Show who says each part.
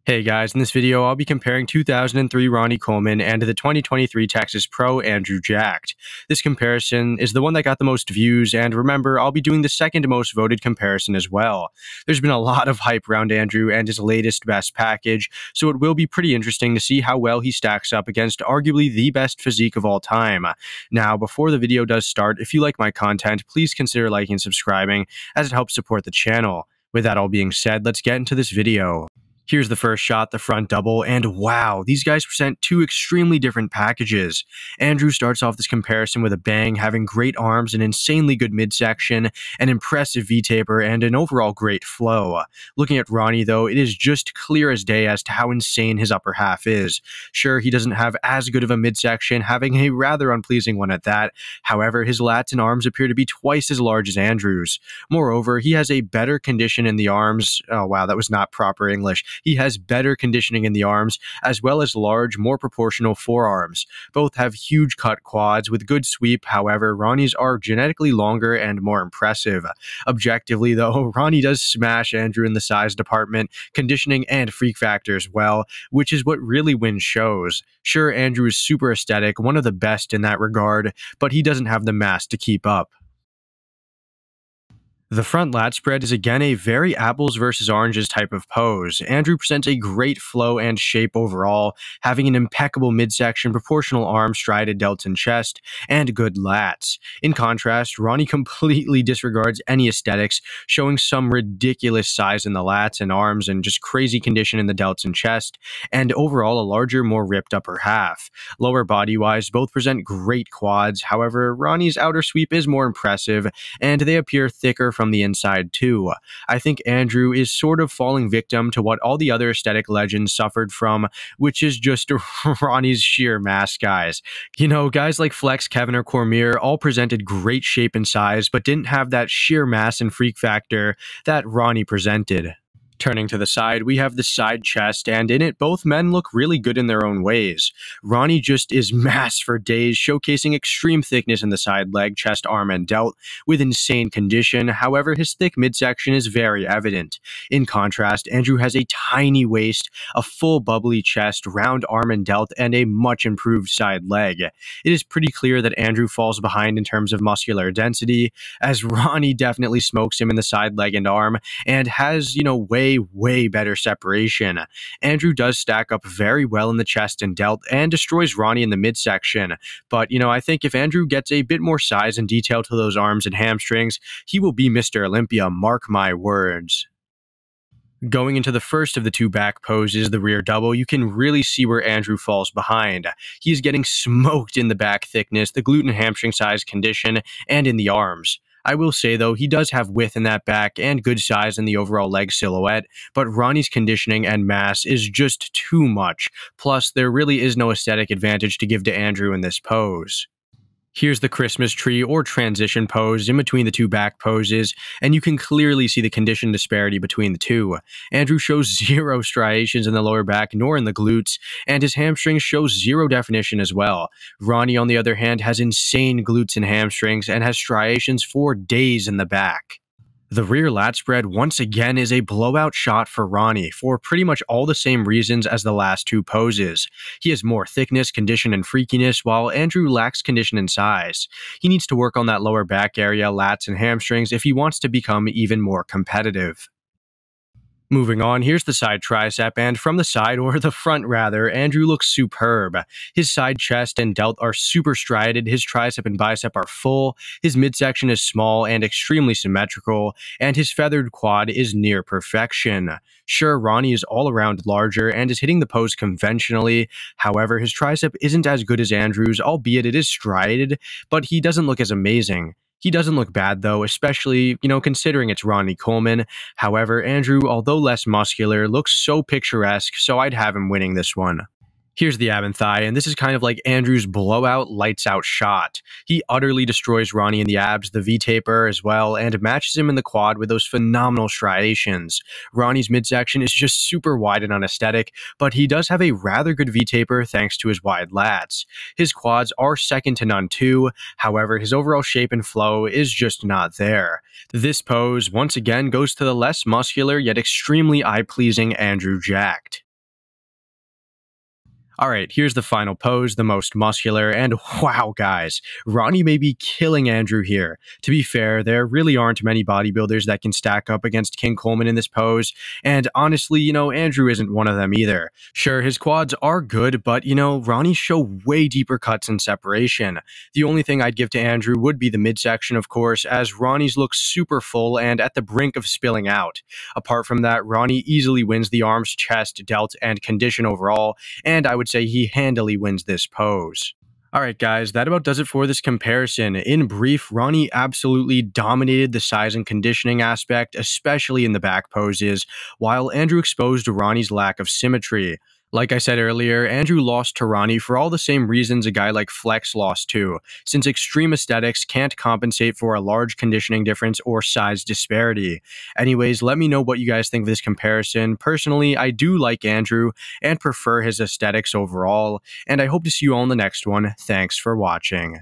Speaker 1: Hey guys, in this video I'll be comparing 2003 Ronnie Coleman and the 2023 Texas Pro Andrew Jacked. This comparison is the one that got the most views, and remember, I'll be doing the second most voted comparison as well. There's been a lot of hype around Andrew and his latest best package, so it will be pretty interesting to see how well he stacks up against arguably the best physique of all time. Now, before the video does start, if you like my content, please consider liking and subscribing, as it helps support the channel. With that all being said, let's get into this video. Here's the first shot, the front double, and wow, these guys present two extremely different packages. Andrew starts off this comparison with a bang, having great arms, an insanely good midsection, an impressive V-taper, and an overall great flow. Looking at Ronnie, though, it is just clear as day as to how insane his upper half is. Sure, he doesn't have as good of a midsection, having a rather unpleasing one at that. However, his lats and arms appear to be twice as large as Andrew's. Moreover, he has a better condition in the arms. Oh wow, that was not proper English. He has better conditioning in the arms, as well as large, more proportional forearms. Both have huge cut quads with good sweep. However, Ronnie's are genetically longer and more impressive. Objectively, though, Ronnie does smash Andrew in the size department, conditioning, and freak factor as well, which is what really wins shows. Sure, Andrew is super aesthetic, one of the best in that regard, but he doesn't have the mass to keep up. The front lat spread is again a very apples versus oranges type of pose. Andrew presents a great flow and shape overall, having an impeccable midsection, proportional arms, strided delts and chest, and good lats. In contrast, Ronnie completely disregards any aesthetics, showing some ridiculous size in the lats and arms and just crazy condition in the delts and chest, and overall a larger, more ripped upper half. Lower body-wise, both present great quads. However, Ronnie's outer sweep is more impressive, and they appear thicker from the inside too. I think Andrew is sort of falling victim to what all the other aesthetic legends suffered from, which is just Ronnie's sheer mass, guys. You know, guys like Flex, Kevin, or Cormier all presented great shape and size, but didn't have that sheer mass and freak factor that Ronnie presented. Turning to the side, we have the side chest, and in it, both men look really good in their own ways. Ronnie just is mass for days, showcasing extreme thickness in the side leg, chest, arm, and delt, with insane condition. However, his thick midsection is very evident. In contrast, Andrew has a tiny waist, a full bubbly chest, round arm and delt, and a much improved side leg. It is pretty clear that Andrew falls behind in terms of muscular density, as Ronnie definitely smokes him in the side leg and arm, and has, way better separation. Andrew does stack up very well in the chest and delt and destroys Ronnie in the midsection, but I think if Andrew gets a bit more size and detail to those arms and hamstrings, he will be Mr. Olympia, mark my words. Going into the first of the two back poses, the rear double, you can really see where Andrew falls behind. He is getting smoked in the back thickness, the glute and hamstring size condition, and in the arms. I will say, though, he does have width in that back and good size in the overall leg silhouette, but Ronnie's conditioning and mass is just too much. Plus, there really is no aesthetic advantage to give to Andrew in this pose. Here's the Christmas tree or transition pose in between the two back poses, and you can clearly see the condition disparity between the two. Andrew shows zero striations in the lower back nor in the glutes, and his hamstrings show zero definition as well. Ronnie, on the other hand, has insane glutes and hamstrings and has striations for days in the back. The rear lat spread once again is a blowout shot for Ronnie for pretty much all the same reasons as the last two poses. He has more thickness, condition, and freakiness, while Andrew lacks condition and size. He needs to work on that lower back area, lats, and hamstrings if he wants to become even more competitive. Moving on, here's the side tricep, and from the side, or the front rather, Andrew looks superb. His side chest and delt are super strided, his tricep and bicep are full, his midsection is small and extremely symmetrical, and his feathered quad is near perfection. Sure, Ronnie is all around larger and is hitting the pose conventionally. However, his tricep isn't as good as Andrew's, albeit it is strided, but he doesn't look as amazing. He doesn't look bad, though, especially, considering it's Ronnie Coleman. However, Andrew, although less muscular, looks so picturesque, so I'd have him winning this one. Here's the ab and thigh, and this is kind of like Andrew's blowout, lights out shot. He utterly destroys Ronnie in the abs, the V-taper as well, and matches him in the quad with those phenomenal striations. Ronnie's midsection is just super wide and unaesthetic, but he does have a rather good V-taper thanks to his wide lats. His quads are second to none too, however his overall shape and flow is just not there. This pose once again goes to the less muscular yet extremely eye-pleasing Andrew Jacked. Alright, here's the final pose, the most muscular, and wow, guys, Ronnie may be killing Andrew here. To be fair, there really aren't many bodybuilders that can stack up against King Coleman in this pose, and honestly, Andrew isn't one of them either. Sure, his quads are good, but Ronnie show way deeper cuts and separation. The only thing I'd give to Andrew would be the midsection, of course, as Ronnie's look super full and at the brink of spilling out. Apart from that, Ronnie easily wins the arms, chest, delt, and condition overall, and I would say he handily wins this pose. Alright guys, that about does it for this comparison. In brief, Ronnie absolutely dominated the size and conditioning aspect, especially in the back poses, while Andrew exposed Ronnie's lack of symmetry. Like I said earlier, Andrew lost to Ronnie for all the same reasons a guy like Flex lost to, since extreme aesthetics can't compensate for a large conditioning difference or size disparity. Anyways, let me know what you guys think of this comparison. Personally, I do like Andrew and prefer his aesthetics overall, and I hope to see you all in the next one. Thanks for watching.